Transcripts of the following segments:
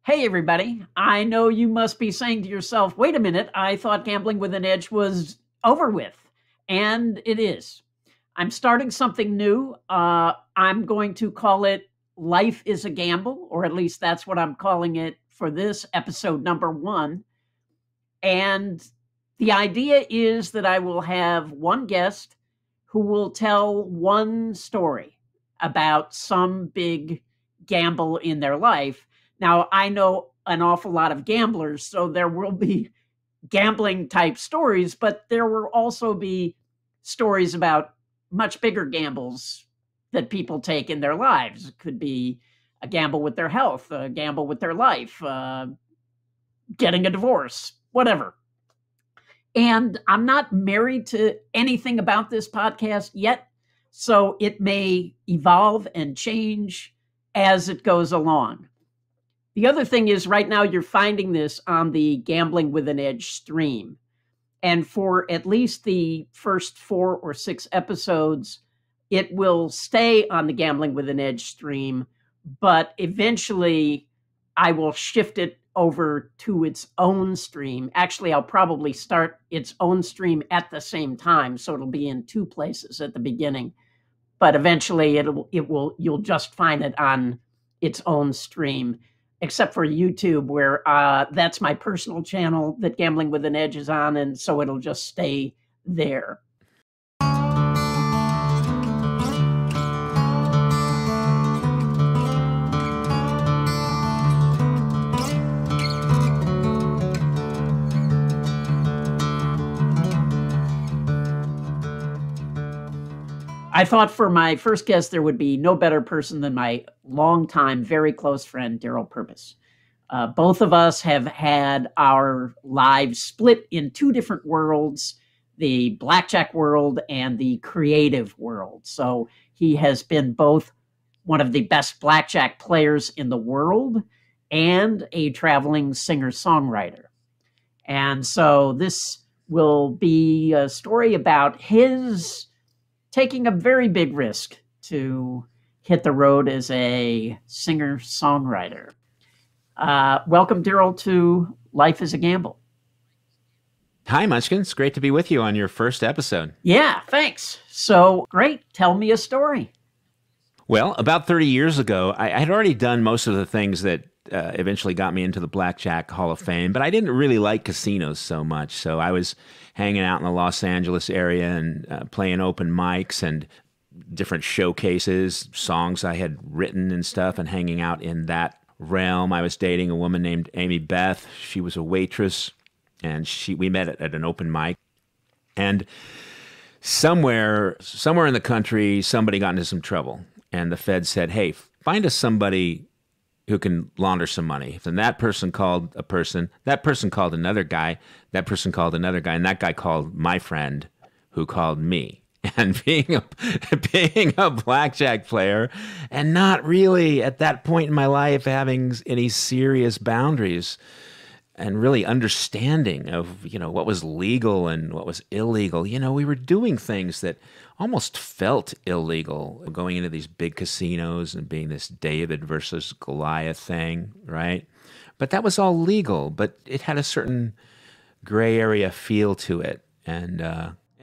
Hey, everybody. I know you must be saying to yourself, wait a minute, I thought Gambling with an Edge was over with. And it is. I'm starting something new. I'm going to call it Life is a Gamble, or at least that's what I'm calling it for this episode number 1. And the idea is that I will have one guest who will tell one story about some big gamble in their life. Now, I know an awful lot of gamblers, so there will be gambling type stories, but there will also be stories about much bigger gambles that people take in their lives. It could be a gamble with their health, a gamble with their life, getting a divorce, whatever. And I'm not married to anything about this podcast yet, so it may evolve and change as it goes along. The other thing is right now you're finding this on the Gambling with an Edge stream. And for at least the first 4 or 6 episodes, it will stay on the Gambling with an Edge stream, but eventually I will shift it over to its own stream. Actually, I'll probably start its own stream at the same time, so it'll be in 2 places at the beginning. But eventually you'll just find it on its own stream, except for YouTube, where that's my personal channel that Gambling with an Edge is on, and so it'll just stay there. I thought for my first guest, there would be no better person than my longtime, very close friend, Darryl Purvis. Both of us have had our lives split in 2 different worlds, the blackjack world and the creative world. So he has been both one of the best blackjack players in the world and a traveling singer-songwriter. And so this will be a story about his taking a very big risk to hit the road as a singer-songwriter. Welcome, Darryl, to Life is a Gamble. Hi, Munchkin. It's great to be with you on your first episode. Yeah, thanks. So, great. Tell me a story. Well, about 30 years ago, I had already done most of the things that eventually got me into the Blackjack Hall of Fame, but I didn't really like casinos so much. So I was hanging out in the Los Angeles area and playing open mics and different showcases, songs I had written and stuff, and hanging out in that realm. I was dating a woman named Amy Beth. She was a waitress, and we met at an open mic. And somewhere in the country, somebody got into some trouble, and the Fed said, "Hey, find us somebody who can launder some money." And that person called a person, that person called another guy, that person called another guy, and that guy called my friend, who called me. And being a blackjack player and not really at that point in my life having any serious boundaries and really understanding of, what was legal and what was illegal. We were doing things that almost felt illegal, going into these big casinos and being this David versus Goliath thing, right? But that was all legal, but it had a certain gray area feel to it. And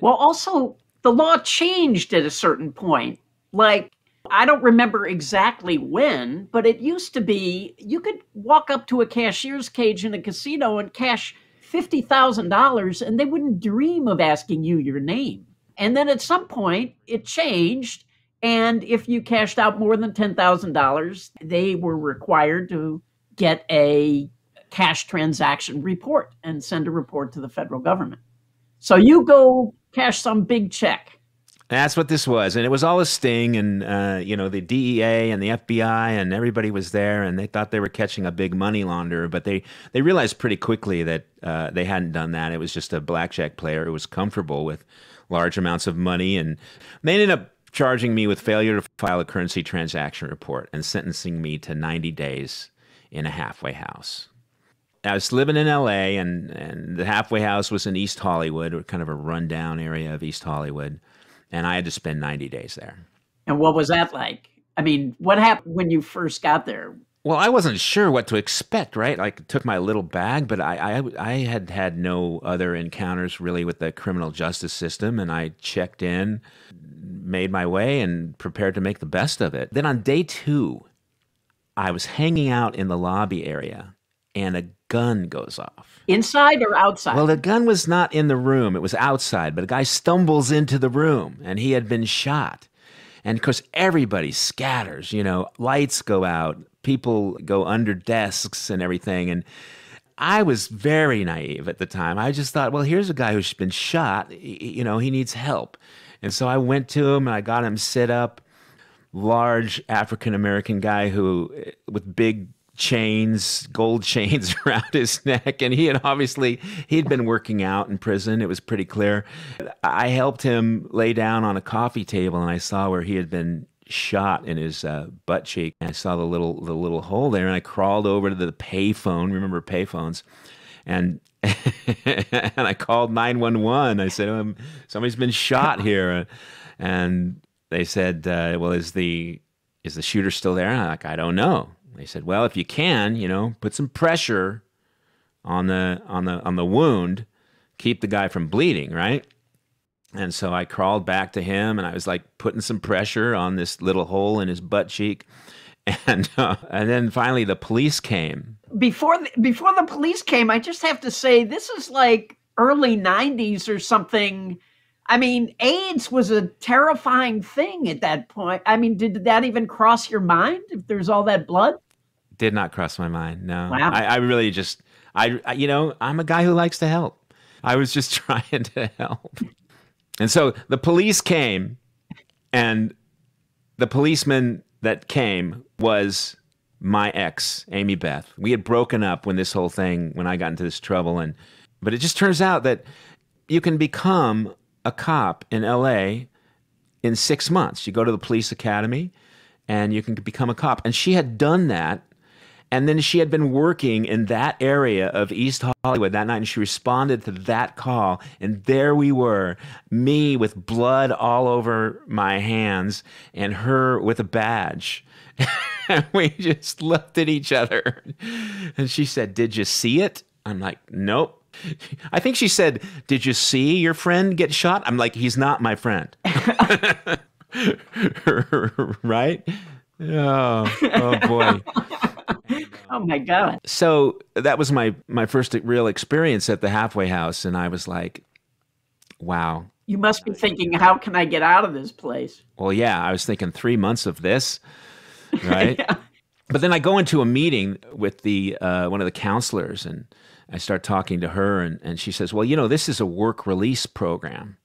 well, also, the law changed at a certain point. Like, I don't remember exactly when, but it used to be you could walk up to a cashier's cage in a casino and cash $50,000 and they wouldn't dream of asking you your name. And then at some point it changed. And if you cashed out more than $10,000, they were required to get a cash transaction report and send a report to the federal government. So you go cash some big check. That's what this was. And it was all a sting. And, the DEA and the FBI and everybody was there, and they thought they were catching a big money launderer. But they realized pretty quickly that they hadn't done that. It was just a blackjack player who was comfortable with large amounts of money. And they ended up charging me with failure to file a currency transaction report and sentencing me to 90 days in a halfway house. I was living in L.A., and the halfway house was in East Hollywood, kind of a rundown area of East Hollywood. And I had to spend 90 days there. And what was that like? I mean, what happened when you first got there? Well, I wasn't sure what to expect, right? Like, I took my little bag, but I had had no other encounters really with the criminal justice system, and I checked in, made my way, and prepared to make the best of it. Then on day 2, I was hanging out in the lobby area, and a gun goes off. Inside or outside? Well, the gun was not in the room. It was outside, but a guy stumbles into the room, and he had been shot. And of course, everybody scatters, lights go out, people go under desks and everything. And I was very naive at the time. I just thought, well, here's a guy who's been shot, he needs help. And so I went to him and I got him sit up, large African-American guy with big chains, gold chains around his neck. And he'd been working out in prison. It was pretty clear. I helped him lay down on a coffee table, and I saw where he had been shot in his butt cheek. I saw the little hole there, and I crawled over to the payphone. Remember payphones? And and I called 911. I said, somebody's been shot here. And they said, well, is the shooter still there? And I'm like, I don't know. They said, well, if you can, put some pressure on the wound, keep the guy from bleeding, right? And so I crawled back to him, and I was like putting some pressure on this little hole in his butt cheek, and then finally the police came. Before the police came, I just have to say this is like early 90s or something. I mean, AIDS was a terrifying thing at that point. I mean, did that even cross your mind if there's all that blood? Did not cross my mind, no. Wow. I really just, I'm a guy who likes to help. I was just trying to help. And so the police came, and the policeman that came was my ex, Amy Beth. We had broken up when I got into this trouble. But it just turns out that you can become a cop in LA in 6 months. You go to the police academy and you can become a cop. And she had done that. And then she had been working in that area of East Hollywood that night, and she responded to that call. And there we were, me with blood all over my hands and her with a badge. And we just looked at each other. And she said, "Did you see it?" I'm like, "Nope." I think she said, "Did you see your friend get shot?" I'm like, "He's not my friend." Right? Oh boy. Oh my God. So that was my first real experience at the halfway house. And I was like, wow. You must be thinking, how can I get out of this place? Well, yeah, I was thinking 3 months of this, right? Yeah. But then I go into a meeting with one of the counselors, and I start talking to her, and she says, well, this is a work release program.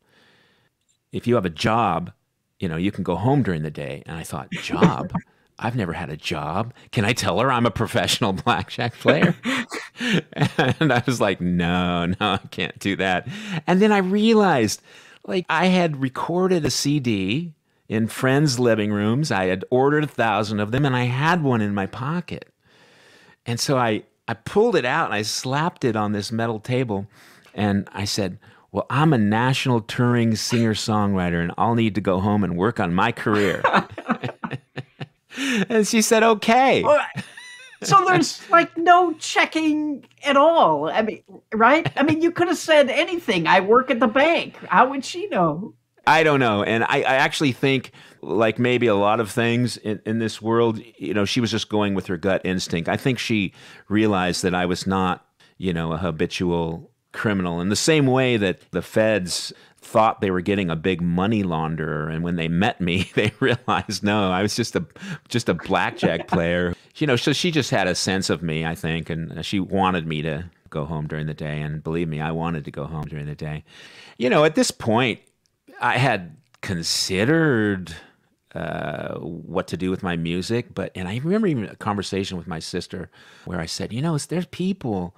If you have a job, you can go home during the day. And I thought, job? I've never had a job. Can I tell her I'm a professional blackjack player? And I was like, no, I can't do that. And then I realized, I had recorded a CD in friends' living rooms. I had ordered 1,000 of them, and I had one in my pocket. And so I pulled it out, and I slapped it on this metal table, and I said, well, I'm a national touring singer-songwriter, and I'll need to go home and work on my career. And she said, okay. So there's no checking at all. I mean, right? I mean, you could have said anything. I work at the bank. How would she know? I don't know. And I actually think, like maybe a lot of things in this world, she was just going with her gut instinct. I think she realized that I was not, a habitual criminal, in the same way that the feds thought they were getting a big money launderer, and when they met me, they realized, no, I was just a blackjack player. So she just had a sense of me, I think, and she wanted me to go home during the day, and believe me, I wanted to go home during the day. At this point, I had considered what to do with my music, and I remember even a conversation with my sister where I said, there's people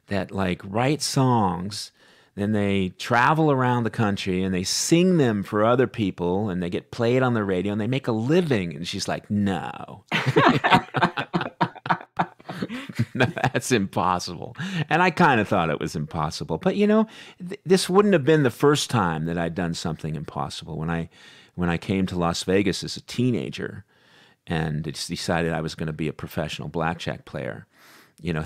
that write songs, then they travel around the country and they sing them for other people, and they get played on the radio and they make a living. And she's like, no. No, that's impossible. And I kind of thought it was impossible. But this wouldn't have been the first time that I'd done something impossible. When I came to Las Vegas as a teenager, and it's decided I was going to be a professional blackjack player. You know,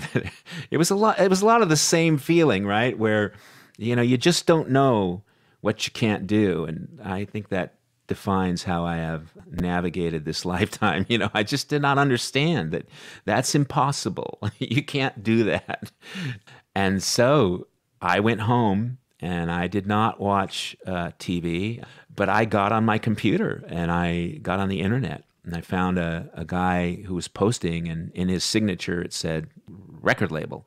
it was a lot. It was a lot of the same feeling, right? Where, you know, you just don't know what you can't do, and I think that defines how I have navigated this lifetime. You know, I just did not understand that that's impossible. You can't do that. And so I went home and I did not watch TV, but I got on my computer and I got on the internet and I found a guy who was posting, and in his signature it said record label.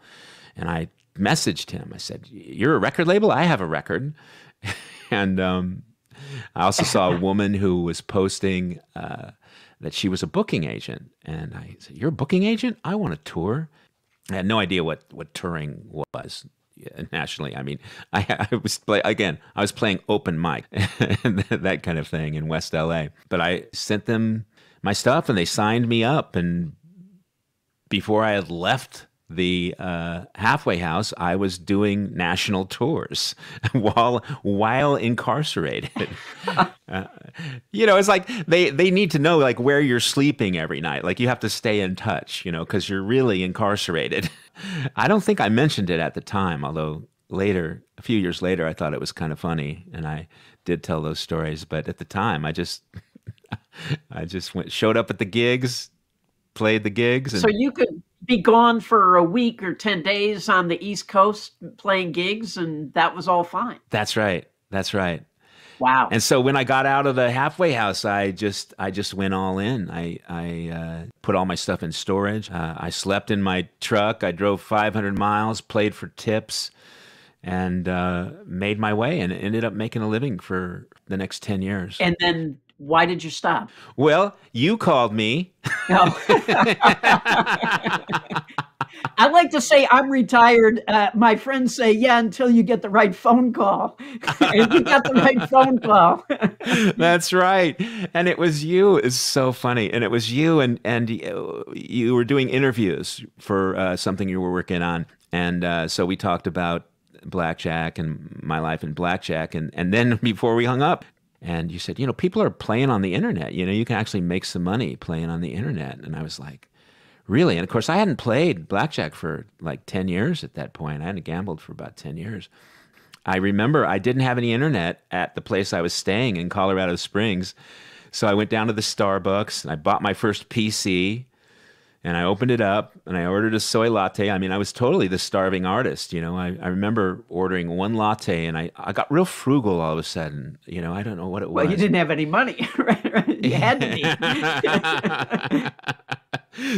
And I messaged him. I said, "You're a record label? I have a record." And I also saw a woman who was posting that she was a booking agent. And I said, "You're a booking agent? I want to tour." I had no idea what touring was nationally. I mean, I was playing open mic and that kind of thing in West LA. But I sent them my stuff and they signed me up. And before I had left the halfway house, I was doing national tours while incarcerated. You know, it's like they need to know like where you're sleeping every night. Like you have to stay in touch, you know, because you're really incarcerated. I don't think I mentioned it at the time, although later, a few years later, I thought it was kind of funny, and I did tell those stories. But at the time, I just showed up at the gigs, played the gigs. And so you could be gone for a week or 10 days on the East Coast playing gigs, and that was all fine. That's right. That's right. Wow. And so when I got out of the halfway house, I just went all in. I put all my stuff in storage. I slept in my truck. I drove 500 miles, played for tips, and made my way and ended up making a living for the next 10 years. And then why did you stop? Well, you called me. No. I like to say I'm retired. My friends say, yeah, until you get the right phone call. And you got the right phone call. That's right. And it was you. It's so funny. And it was you, and you were doing interviews for something you were working on. And so we talked about blackjack and my life in blackjack. And then before we hung up, and you said, you know, people are playing on the internet. You know, you can actually make some money playing on the internet. And I was like, really? And of course, I hadn't played blackjack for like 10 years at that point. I hadn't gambled for about 10 years. I remember I didn't have any internet at the place I was staying in Colorado Springs. So I went down to the Starbucks and I bought my first PC and I opened it up and I ordered a soy latte. I mean, I was totally the starving artist. You know, I remember ordering one latte and I got real frugal all of a sudden. You know, I don't know what it was. Well, you didn't have any money, right? You had to be.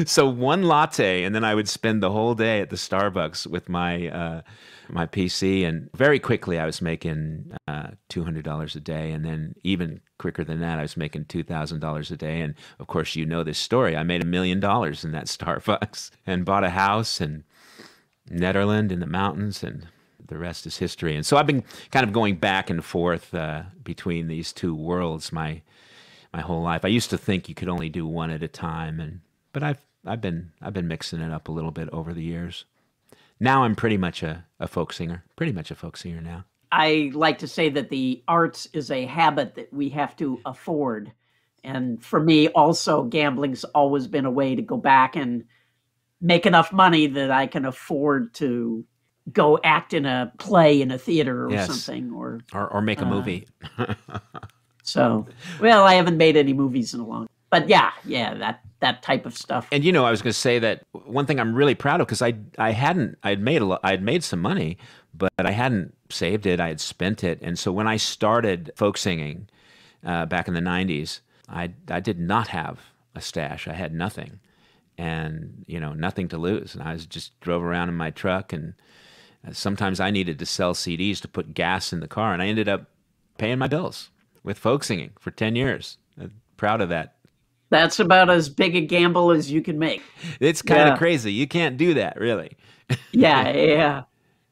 So one latte, and then I would spend the whole day at the Starbucks with my my PC, and very quickly I was making $200 a day, and then even quicker than that, I was making $2,000 a day. And of course, you know this story. I made $1 million in that Starbucks, and bought a house in Netherlands in the mountains, and the rest is history. And so I've been kind of going back and forth between these two worlds my whole life. I used to think you could only do one at a time, but I've been mixing it up a little bit over the years. Now I'm pretty much a folk singer. Pretty much a folk singer now. I like to say that the arts is a habit that we have to afford. And for me, also, gambling's always been a way to go back and make enough money that I can afford to go act in a play in a theater or something. Or make a movie. So, well, I haven't made any movies in a long time. But yeah, that type of stuff. And you know, I was going to say that one thing I'm really proud of, because I'd made some money, but I hadn't saved it. I had spent it. And so when I started folk singing back in the 90s, I did not have a stash. I had nothing, and you know, nothing to lose. And I just drove around in my truck, and sometimes I needed to sell CDs to put gas in the car, and I ended up paying my bills with folk singing for 10 years. I'm proud of that. That's about as big a gamble as you can make. It's kind of crazy. You can't do that, really. Yeah.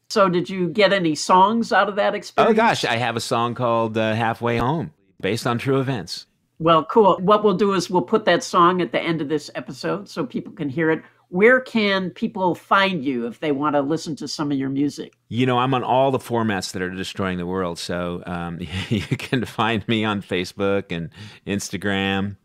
So did you get any songs out of that experience? Oh, gosh. I have a song called Halfway Home, based on true events. Well, cool. What we'll do is we'll put that song at the end of this episode so people can hear it. Where can people find you if they want to listen to some of your music? You know, I'm on all the formats that are destroying the world. So you can find me on Facebook and Instagram.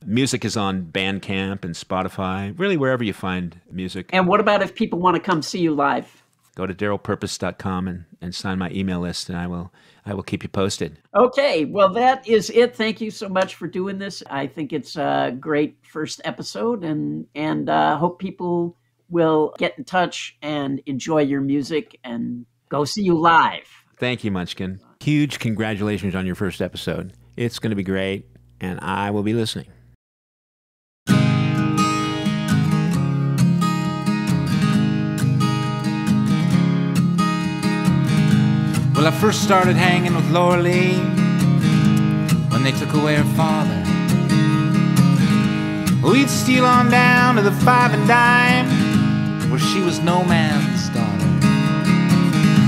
Music is on Bandcamp and Spotify, really wherever you find music. And what about if people want to come see you live? Go to darrylpurpose.com and sign my email list, and I will keep you posted. Okay, well, that is it. Thank you so much for doing this. I think it's a great first episode, and hope people will get in touch and enjoy your music and go see you live. Thank you, Munchkin. Huge congratulations on your first episode. It's going to be great, and I will be listening. Well, I first started hanging with Laura Lee when they took away her father. We'd steal on down to the Five and Dime, where she was no man's daughter.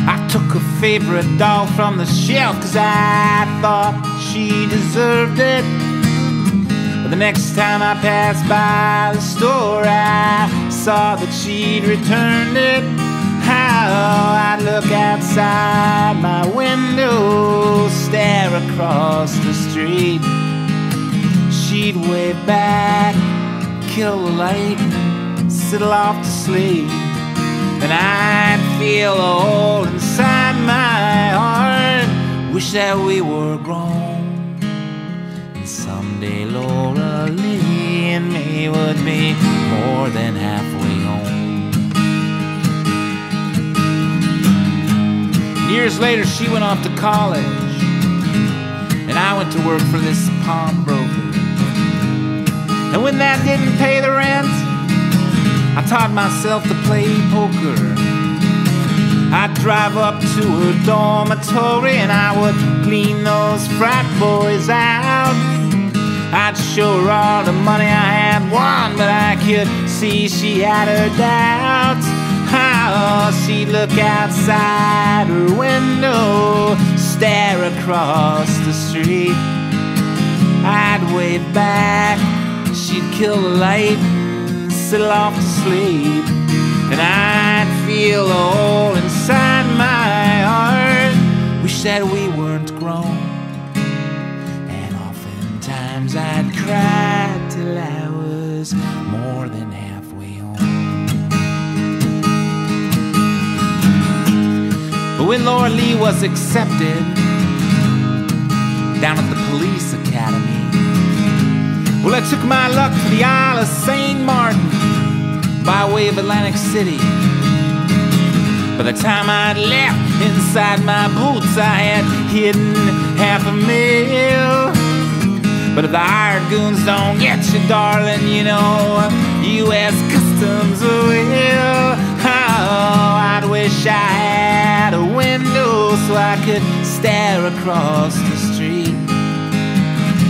I took a favorite doll from the shelf, 'cause I thought she deserved it. But the next time I passed by the store, I saw that she'd returned it. How I'd look outside my window, stare across the street. She'd wave back, kill the light, settle off to sleep. And I'd feel a hole inside my heart, wish that we were grown. And someday Laura Lee and me would be more than halfway home. Years later, she went off to college, and I went to work for this pawnbroker. And when that didn't pay the rent, I taught myself to play poker. I'd drive up to her dormitory, and I would clean those frat boys out. I'd show her all the money I had won, but I could see she had her doubts. How she'd look outside her window, stare across the street. I'd wave back, she'd kill the light, settle off to sleep. And I'd feel a hole inside my heart, wish that we weren't grown. And oftentimes I'd cry till I was more than halfway home. But when Laura Lee was accepted down at the police academy, well, I took my luck to the Isle of St. Martin by way of Atlantic City. By the time I'd left, inside my boots I had hidden $500,000. But if the hired goons don't get you, darling, you know U.S. Customs will. Oh, I'd wish I had a window so I could stare across the street,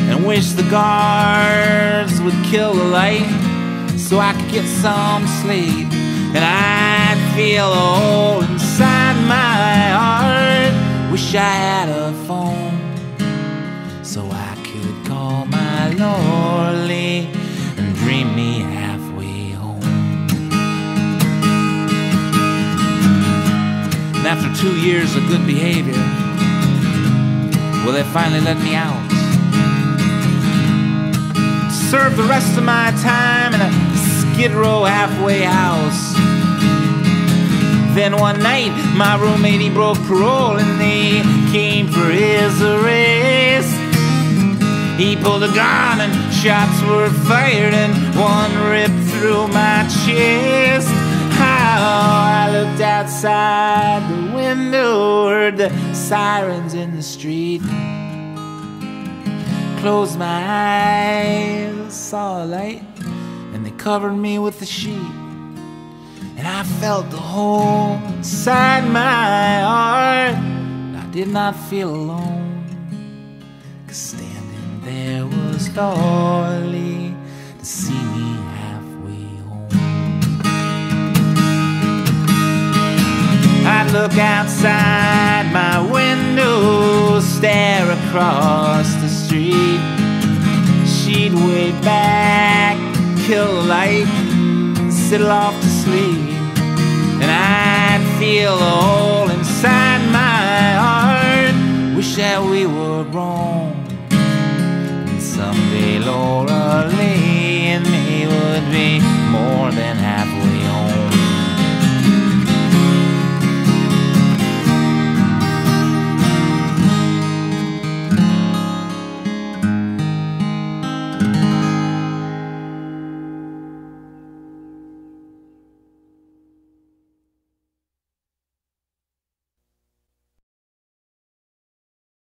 and wish the guards would kill the light so I could get some sleep. And I'd feel a hole inside my heart, wish I had a phone so I could call my Laura Lee and dream me halfway home. And after 2 years of good behavior, well, they finally let me out. Served the rest of my time in a Skid Row halfway house. Then one night, my roommate, he broke parole, and they came for his arrest. He pulled a gun and shots were fired, and one ripped through my chest. How I looked outside the window, heard the sirens in the street. Closed my eyes, saw a light, and they covered me with the sheet. And I felt the hole inside my heart. I did not feel alone, 'cause standing there was Laura Lee to see me halfway home. I'd look outside my window, stare across the street. She'd wave back, kill the light, settle off to sleep. And I'd feel a hole inside my heart, wish that we were grown. And someday Laura family.